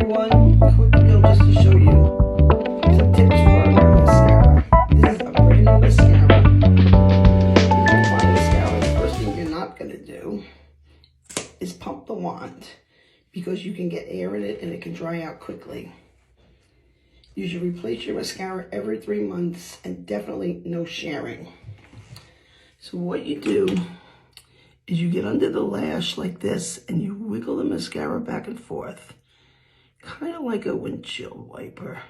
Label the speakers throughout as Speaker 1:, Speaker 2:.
Speaker 1: one quick reel just to show you some tips for a mascara. This is a brand new mascara. When you're applying mascara, the first thing you're not going to do is pump the wand because you can get air in it and it can dry out quickly. You should replace your mascara every 3 months and definitely no sharing. So what you do is you get under the lash like this and you wiggle the mascara back and forth, kind of like a windshield wiper.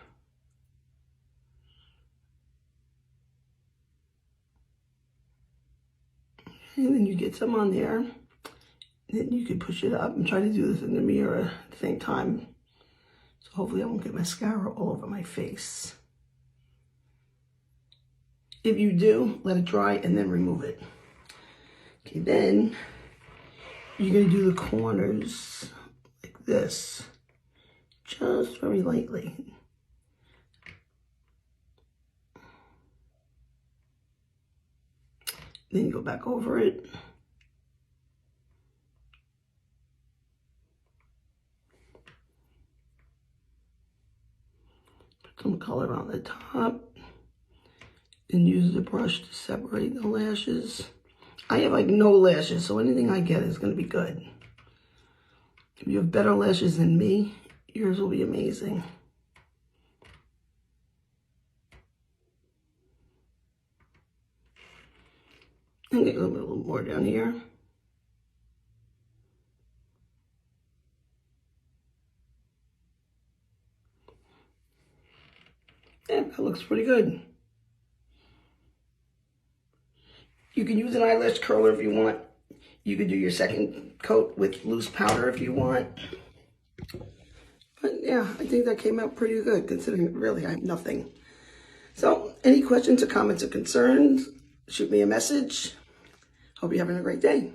Speaker 1: And then you get some on there. Then you can push it up. I'm trying to do this in the mirror at the same time. So hopefully I won't get mascara all over my face. If you do, let it dry and then remove it. Okay, then you're going to do the corners like this, just very lightly. Then you go back over it. Put some color on the top. And use the brush to separate the lashes. I have like no lashes, so anything I get is going to be good. If you have better lashes than me, yours will be amazing. And get a little more down here. Yeah, that looks pretty good. You can use an eyelash curler if you want. You could do your second coat with loose powder if you want. But yeah, I think that came out pretty good considering really I have nothing. So any questions or comments or concerns, shoot me a message. Hope you're having a great day.